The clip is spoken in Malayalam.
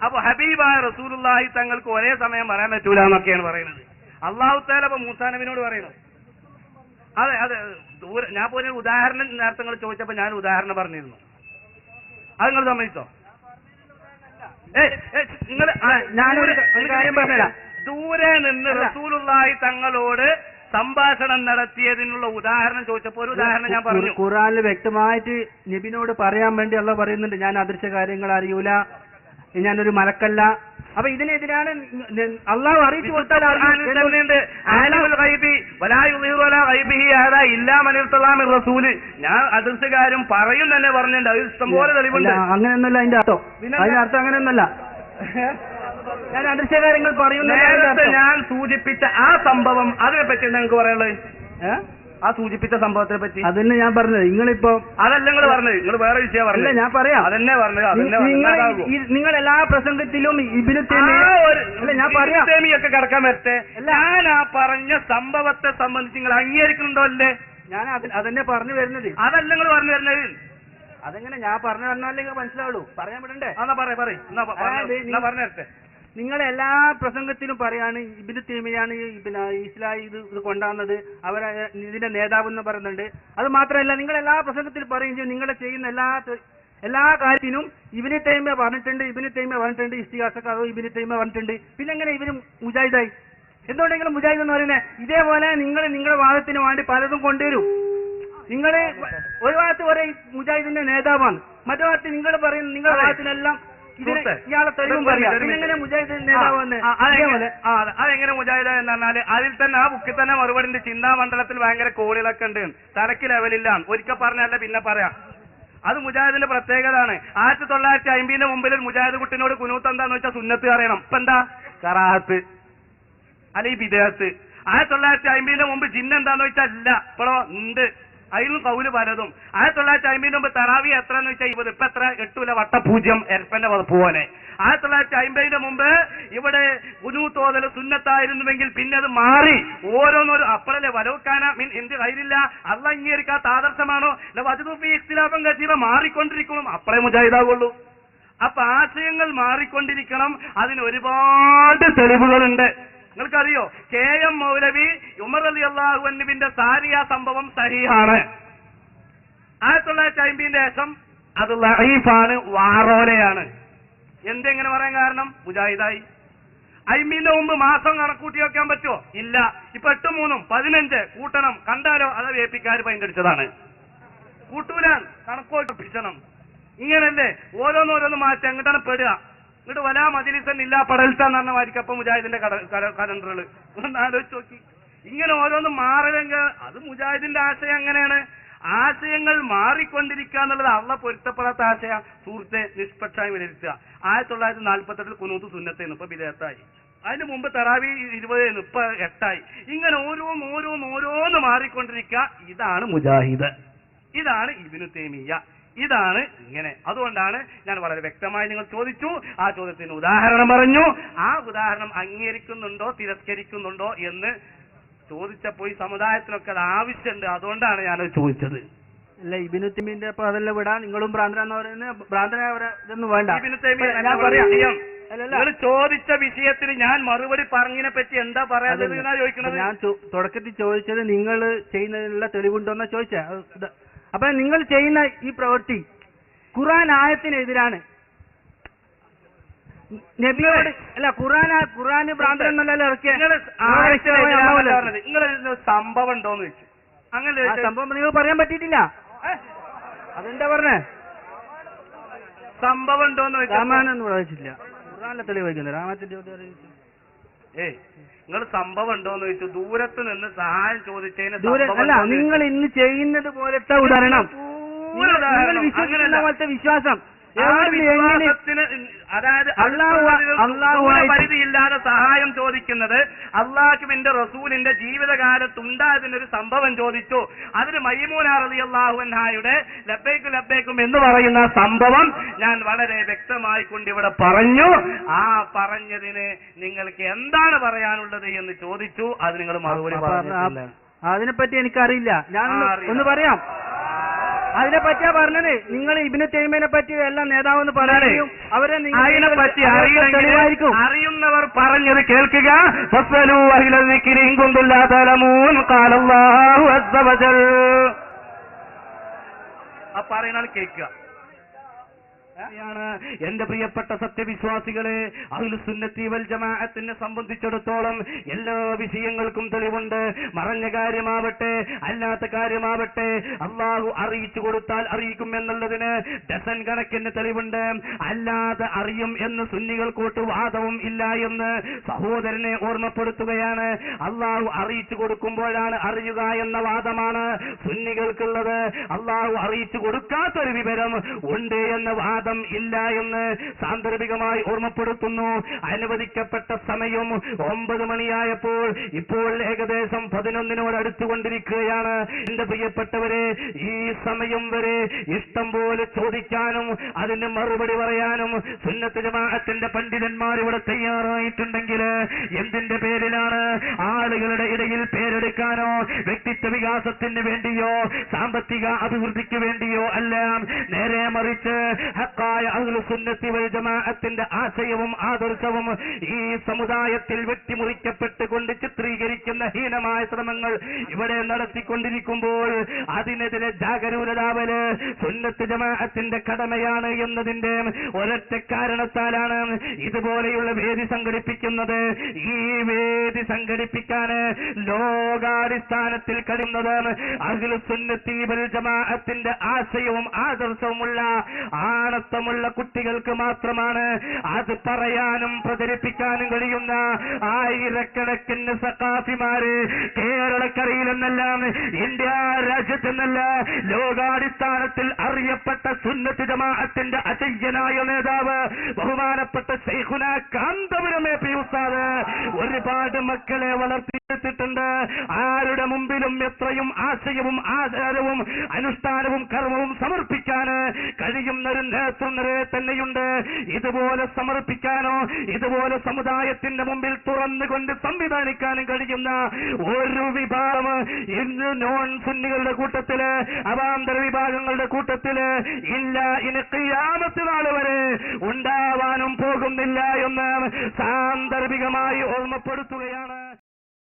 അപ്പൊ ഹബീബായ റസൂലുള്ളാഹി തങ്ങൾക്ക് ഒരേ സമയം പറയാൻ പറ്റൂല എന്നൊക്കെയാണ് പറയുന്നത്. അല്ലാഹു തആല അപ്പൊ മൂസാ നബിയോട് പറയുന്നു. അതെ അതെ, ഞാൻ പോലെ ഉദാഹരണം നേരത്തെ നിങ്ങൾ ചോദിച്ചപ്പോ ഞാൻ ഉദാഹരണം പറഞ്ഞിരുന്നു. അത് നിങ്ങൾ സമ്മതിച്ചോ? നിങ്ങൾ ഞാനൊരു കാര്യം പറഞ്ഞുതരാം. ദൂരെ നിന്ന് റസൂലുള്ളാഹി തങ്ങളോട് സംഭാഷണം നടത്തിയതിനുള്ള ഉദാഹരണം ചോദിച്ചപ്പോൾ ഒരു ഉദാഹരണം ഞാൻ പറഞ്ഞു. ഖുർആനിൽ വ്യക്തമായിട്ട് നബിനോട് പറയാൻ വേണ്ടി അല്ലാഹു പറയുന്നുണ്ട്, ഞാൻ അദൃശ്യ കാര്യങ്ങൾ അറിയൂല, ഞാനൊരു മലക്കല്ല. അപ്പൊ ഇതിനെതിരാണ് അള്ളാഹു അറിയിച്ചു കൊടുത്താൽ ഞാൻ അദൃശ്യകാര്യം പറയും തന്നെ പറഞ്ഞിട്ടുണ്ട്. അത് ഇഷ്ടംപോലെ തെളിവുണ്ട്. അങ്ങനെയൊന്നുമല്ല അതിന്റെ അർത്ഥം. അതിന്റെ അർത്ഥം അങ്ങനെയൊന്നുമല്ല. ഞാൻ അദൃശ്യകാര്യങ്ങൾ പറയുന്നത് ഞാൻ സൂചിപ്പിച്ച ആ സംഭവം അതിനെ പറ്റി നിങ്ങൾക്ക് പറയാനുള്ളത്? ആ സൂചിപ്പിച്ച സംഭവത്തെ പറ്റി അതന്നെ ഞാൻ പറഞ്ഞത്. നിങ്ങളിപ്പോ അതല്ല നിങ്ങൾ പറഞ്ഞത്, നിങ്ങൾ വേറെ വിഷയം പറഞ്ഞില്ല. ഞാൻ പറയാം, അതന്നെ പറഞ്ഞത്. നിങ്ങൾ എല്ലാ പ്രസംഗത്തിലും ഇബ്നു തൈമിയ്യ ഞാൻ പറയാം തൈമിയ്യൊക്കെ കടക്കാൻ പറ്റേ. ഞാൻ ആ പറഞ്ഞ സംഭവത്തെ സംബന്ധിച്ച് നിങ്ങൾ അംഗീകരിക്കുന്നുണ്ടോ അല്ലേ? ഞാൻ അതന്നെ പറഞ്ഞു വരുന്നത്. അതല്ല നിങ്ങൾ പറഞ്ഞു വരുന്നത്. അതെങ്ങനെ ഞാൻ പറഞ്ഞു തന്നാലേ മനസ്സിലാവുള്ളൂ. പറയാൻ വിടണ്ടേ? എന്നാ പറഞ്ഞു തരട്ടെ. നിങ്ങൾ എല്ലാ പ്രസംഗത്തിലും പറയാണ് ഇബ്നു തൈമിയ്യാണ് പിന്നെ ഇസ്ലാം ഇത് കൊണ്ടുവന്നത്, അവരെ ഇതിന്റെ നേതാവ് എന്ന് പറയുന്നുണ്ട്. അത് മാത്രമല്ല, നിങ്ങൾ എല്ലാ പ്രസംഗത്തിലും പറയുകയും നിങ്ങൾ ചെയ്യുന്ന എല്ലാ കാര്യത്തിനും ഇബ്നു തൈമിയ്യ പറഞ്ഞിട്ടുണ്ട്, ഇസ്തിഗാസക്ക് അതോ ഇബ്നു തൈമിയ്യ പറഞ്ഞിട്ടുണ്ട്. പിന്നെ എങ്ങനെ ഇവര് മുജാഹിദായി? എന്തുകൊണ്ടെങ്കിലും മുജാഹിദ് എന്ന് പറയുന്നത് ഇതേപോലെ നിങ്ങൾ നിങ്ങളുടെ വാദത്തിന് വേണ്ടി പലതും കൊണ്ടുവരും. നിങ്ങൾ ഒരു ഭാഗത്ത് ഒരേ മുജാഹിദിന്റെ നേതാവാണ്, മറ്റു ഭാഗത്ത് നിങ്ങൾ പറയുന്ന നിങ്ങളുടെ വാദത്തിനെല്ലാം ഇയാളെ തെളിവും പറയാം. എങ്ങനെ മുജാഹിദ് നേതാവെന്ന് അതെങ്ങനെ മുജാഹിദ എന്ന് പറഞ്ഞാല് അതിൽ തന്നെ ആ ബുക്കിൽ തന്നെ മറുപടി ചിന്താമണ്ഡലത്തിൽ ഭയങ്കര കോളികളൊക്കെ ഉണ്ട്, തലക്ക് ലെവലില്ല. ഒരിക്കൽ പറഞ്ഞല്ല പിന്നെ പറയാം. അത് മുജാഹിദിന്റെ പ്രത്യേകതയാണ്. 1950 മുമ്പിൽ മുജാഹിദ് കുട്ടിനോട് കുനൂത്ത് എന്താന്ന് വെച്ചാൽ സുന്നത്ത് അറിയണം. ഇപ്പൊ എന്താ കറാഹത്ത് അല്ലെങ്കിൽ ബിദഅത്ത്. 1950 മുമ്പ് ജിന്ന് എന്താന്ന് വെച്ചാൽ ഇല്ല, ഇപ്പോഴോ ഉണ്ട്. അതിലും കൗല് പലതും. 1950 മുമ്പ് തറാവി എത്ര എന്ന് വെച്ചാൽ 20. ഇപ്പൊ എത്ര? 8 വട്ടപൂജ്യം എരപ്പന്റെ പോലെ. 1950 മുമ്പ് ഇവിടെ കുനൂത്തോതൽ സുന്നത്തായിരുന്നുവെങ്കിൽ പിന്നെ അത് മാറി ഓരോന്നോരോ അപ്പളല്ലേ വലവുക്കാന മീൻ എന്ത് കയ്യിലില്ല അല്ല അംഗീകരിക്കാത്ത ആദർശമാണോ വജുദൂഫി ഇഖ്തിലാഫൻ കസീറ മാറിക്കൊണ്ടിരിക്കണം, അപ്പളേ മുജാഹിദാകുള്ളൂ. അപ്പൊ ആശയങ്ങൾ മാറിക്കൊണ്ടിരിക്കണം. അതിന് ഒരുപാട് തെളിവുകളുണ്ട്. നിങ്ങൾക്കറിയോ, KM മൗലവി ഉമർ റളിയല്ലാഹു അൻഹുവിന്റെ സാരിയ സംഭവം സഹീഹാണ്. 1950 ശേഷം അത് ലഈഫാണ്, വാറോലയാണ്. എന്തെങ്ങനെ പറയാൻ കാരണം? മുജാഹിദായി. 50 മുമ്പ് മാസം കണക്കൂട്ടി വെക്കാൻ പറ്റുമോ? ഇല്ല. ഇപ്പൊ 8 3 15 കൂട്ടണം. കണ്ടാലോ അത് വേപ്പിക്കാർ പൈൻ്റടിച്ചതാണ്. കൂട്ടൂലാൻ കണക്കോട്ടിപ്പിച്ചണം. ഇങ്ങനല്ലേ ഓരോന്നോരോന്ന് മാറ്റം. എങ്ങോട്ടാണ് പെടുക? ഇങ്ങോട്ട് വലാ മജ്ലിസൻ ഇല്ലാ പടൽത്താന്ന് പറഞ്ഞ മാതിരിക്കപ്പം മുജാഹിദിന്റെ കലണ്ടറുകൾ ഒന്ന് ആലോചിച്ച് നോക്കി. ഇങ്ങനെ ഓരോന്നും മാറില്ലെങ്കിൽ അത് മുജാഹിദിന്റെ ആശയം അങ്ങനെയാണ്. ആശയങ്ങൾ മാറിക്കൊണ്ടിരിക്കുക എന്നുള്ളത് അള്ളാഹ് പൊരുത്തപ്പെടാത്ത ആശയ. സുഹൃത്തെ, നിഷ്പക്ഷമായി വിലയിരുത്തുക. 1948 കുനൂത്ത് സുന്നത്തായിരുന്നു, ഇപ്പൊ ബിദഅത്തായി. അതിന് മുമ്പ് തറാവി 20 ഇപ്പൊ 8 ഇങ്ങനെ ഓരോന്ന് മാറിക്കൊണ്ടിരിക്കുക. ഇതാണ് മുജാഹിദ്, ഇതാണ് ഇബ്നു തൈമിയ്യ, ഇതാണ് ഇങ്ങനെ. അതുകൊണ്ടാണ് ഞാൻ വളരെ വ്യക്തമായി നിങ്ങൾ ചോദിച്ചു, ആ ചോദ്യത്തിന് ഉദാഹരണം പറഞ്ഞു. ആ ഉദാഹരണം അംഗീകരിക്കുന്നുണ്ടോ തിരസ്കരിക്കുന്നുണ്ടോ എന്ന് ചോദിച്ചപ്പോൾ ഈ സമുദായത്തിനൊക്കെ അത് ആവശ്യമുണ്ട്. അതുകൊണ്ടാണ് ഞാനത് ചോദിച്ചത്. അല്ല, ഇബ്നു തൈമിയ്യന്റെ അപ്പൊ അതല്ല വിടാ. നിങ്ങളും ഭ്രാന്തരാന്ന് പറയുന്നത് ഭ്രാന്തരായൊന്നും വേണ്ട. ഇബ്നു തൈമിയ്യ നിങ്ങൾ ചോദിച്ച വിഷയത്തിന് ഞാൻ മറുപടി പറഞ്ഞതിനെ പറ്റി എന്താ പറയാതെ ചോദിക്കുന്നത്? ഞാൻ തുടക്കത്തിൽ ചോദിച്ചത് നിങ്ങൾ ചെയ്യുന്നതിനുള്ള തെളിവുണ്ടോന്നാ ചോദിച്ചത്. അപ്പൊ നിങ്ങൾ ചെയ്യുന്ന ഈ പ്രവൃത്തി ഖുർആൻ ആയത്തിനെതിരാണ്. നബിയോട് അല്ല, ഖുർആന് ഭ്രാന്തൻ എന്നല്ല ഇറക്കിയ നിങ്ങൾ സംഭവം ഉണ്ടോന്ന് ചോദിച്ചു. അങ്ങനെ സംഭവം നിങ്ങൾ പറയാൻ പറ്റിയിട്ടില്ല. അതെന്താ പറഞ്ഞേ? സംഭവം ഉണ്ടോന്ന് ചോദിച്ചു. രാമായണൊന്നും വായിച്ചില്ല, ഖുർആനിലെ തെളിവ് വയ്ക്കുന്നത്. രാമായണത്തിന്റെ നിങ്ങൾ സംഭവം ഉണ്ടോന്ന് ചോദിച്ചു. ദൂരത്ത് നിന്ന് സഹായം ചോദിച്ചതിന് അല്ല, നിങ്ങൾ ഇന്ന് ചെയ്യുന്നത് പോലത്തെ ഉദാഹരണം, പോലത്തെ വിശ്വാസം, അതായത് പരിധിയില്ലാതെ സഹായം ചോദിക്കുന്നത് അള്ളാഹുവിന്റെ റസൂലിന്റെ ജീവിതകാലത്തുണ്ടായതിനൊരു സംഭവം ചോദിച്ചു. അതിന് മൈമൂന റളിയല്ലാഹു അൻഹായുടെ ലബ്ബൈക് ലബ്ബൈക്കും എന്ന് പറയുന്ന സംഭവം ഞാൻ വളരെ വ്യക്തമായി കൊണ്ടിവിടെ പറഞ്ഞു. ആ പറഞ്ഞതിന് നിങ്ങൾക്ക് എന്താണ് പറയാനുള്ളത് എന്ന് ചോദിച്ചു. അത് നിങ്ങൾ മറുപടി പറഞ്ഞില്ല. അതിനെപ്പറ്റി എനിക്കറിയില്ല. ഞാൻ ഒന്ന് പറയാം. അതിനെ പറ്റിയാ പറഞ്ഞത്. നിങ്ങൾ ഇബ്നു തൈമിയയെ പറ്റി എല്ലാം നേതാവെന്ന് പറയുകയും അവരെ അതിനെ പറ്റി അറിയുന്നവർ പറഞ്ഞത് കേൾക്കുക. പറയുന്ന കേൾക്കുക. എന്റെ പ്രിയപ്പെട്ട സത്യവിശ്വാസികളെ, അഹ്ലുസുന്നത്തി വൽ ജമാഅത്തിനെ സംബന്ധിച്ചിടത്തോളം എല്ലാ വിഷയങ്ങൾക്കും തെളിവുണ്ട്. മറഞ്ഞ കാര്യമാവട്ടെ അല്ലാത്ത കാര്യമാവട്ടെ അള്ളാഹു അറിയിച്ചു കൊടുത്താൽ അറിയിക്കും എന്നുള്ളതിന് ഡസൻ കണക്കിന് തെളിവുണ്ട്. അല്ലാതെ അറിയും എന്ന് സുന്നികൾക്കോട്ട് വാദവും ഇല്ല എന്ന് സഹോദരനെ ഓർമ്മപ്പെടുത്തുകയാണ്. അള്ളാഹു അറിയിച്ചു കൊടുക്കുമ്പോഴാണ് അറിയുക എന്ന വാദമാണ് സുന്നികൾക്കുള്ളത്. അള്ളാഹു അറിയിച്ചു കൊടുക്കാത്തൊരു വിവരം ഉണ്ട് എന്ന വാദം ഇല്ല എന്ന് സാന്ദർഭികമായി ഓർമ്മപ്പെടുത്തുന്നു. അനുവദിക്കപ്പെട്ട സമയം 9 മണിയായപ്പോൾ ഇപ്പോൾ ഏകദേശം 11 അടുത്തുകൊണ്ടിരിക്കുകയാണ്. എന്റെ പ്രിയപ്പെട്ടവരെ, ഈ സമയം വരെ ഇഷ്ടം പോലെ ചോദിക്കാനും അതിന് മറുപടി പറയാനും സുന്നത്ത് ജമാഅത്തിന്റെ പണ്ഡിതന്മാർ ഇവിടെ തയ്യാറായിട്ടുണ്ടെങ്കിൽ എന്തിന്റെ പേരിലാണ്? ആളുകളുടെ ഇടയിൽ പേരെടുക്കാനോ വ്യക്തിത്വ വികാസത്തിന് വേണ്ടിയോ സാമ്പത്തിക അഭിവൃദ്ധിക്ക് വേണ്ടിയോ അല്ല. നേരെ മറിച്ച് അഹ്ലുസുന്നത്തി വൽ ജമാഅത്തിന്റെ ആശയവും ആദർശവും ഈ സമുദായത്തിൽ വെട്ടിമുറിക്കപ്പെട്ടുകൊണ്ട് ചിത്രീകരിക്കുന്ന ഹീനമായ ശ്രമങ്ങൾ ഇവിടെ നടത്തിക്കൊണ്ടിരിക്കുമ്പോൾ അതിനെതിരെ ജാഗരൂകരാവല് സുന്നത്ത് ജമാഅത്തിന്റെ കടമയാണ് എന്നതിന്റെ ഒരൊറ്റ കാരണത്താലാണ് ഇതുപോലെയുള്ള വേദി സംഘടിപ്പിക്കുന്നത്. ഈ വേദി സംഘടിപ്പിക്കാൻ ലോകാടിസ്ഥാനത്തിൽ കഴിയുന്നത് അഹ്ലുസുന്നത്തി വൽ ജമാഅത്തിന്റെ ആശയവും ആദർശവുമുള്ള ആണത്തമുള്ള കുട്ടികൾക്ക് മാത്രമാണ്. അത് പറയാനും പ്രചരിപ്പിക്കാനും കഴിയുന്ന ആയിരക്കണക്കിന് സഖാഫിമാര് കേരളക്കരയിലെന്നല്ല ഇന്ത്യ രാജ്യത്തെന്നല്ല ലോകാടിസ്ഥാനത്തിൽ അറിയപ്പെട്ട സുന്നത്ത് ജമാഅത്തിന്റെ അജയ്യനായ നേതാവ് ബഹുമാനപ്പെട്ട ശൈഖുന കാന്തപുരം എ.പി. ഉസ്താദ് ഒരുപാട് മക്കളെ വളർത്തിയെടുത്തിട്ടുണ്ട്. ആരുടെ മുമ്പിലും എത്രയും ആശയവും ആചാരവും അനുഷ്ഠാനവും കർമ്മവും സമർപ്പിക്കാൻ കഴിയുന്നൊരു നേതൃനിരയെ തന്നെയുണ്ട്. ഇതുപോലെ സമർപ്പിക്കാനോ ഇതുപോലെ സമുദായത്തിന്റെ മുമ്പിൽ തുറന്നുകൊണ്ട് സംവിധാനിക്കാനും കഴിയുന്ന ഒരു വിഭാഗം ഇന്ന് നോൺ സുന്നികളുടെ കൂട്ടത്തില് അവാന്തര വിഭാഗങ്ങളുടെ കൂട്ടത്തില് ഇല്ല. ഇനി ഖിയാമത്ത് നാൾ വരെ ഉണ്ടാവാനും പോകുന്നില്ല എന്ന് സാന്ദർഭികമായി ഓർമ്മപ്പെടുത്തുകയാണ്.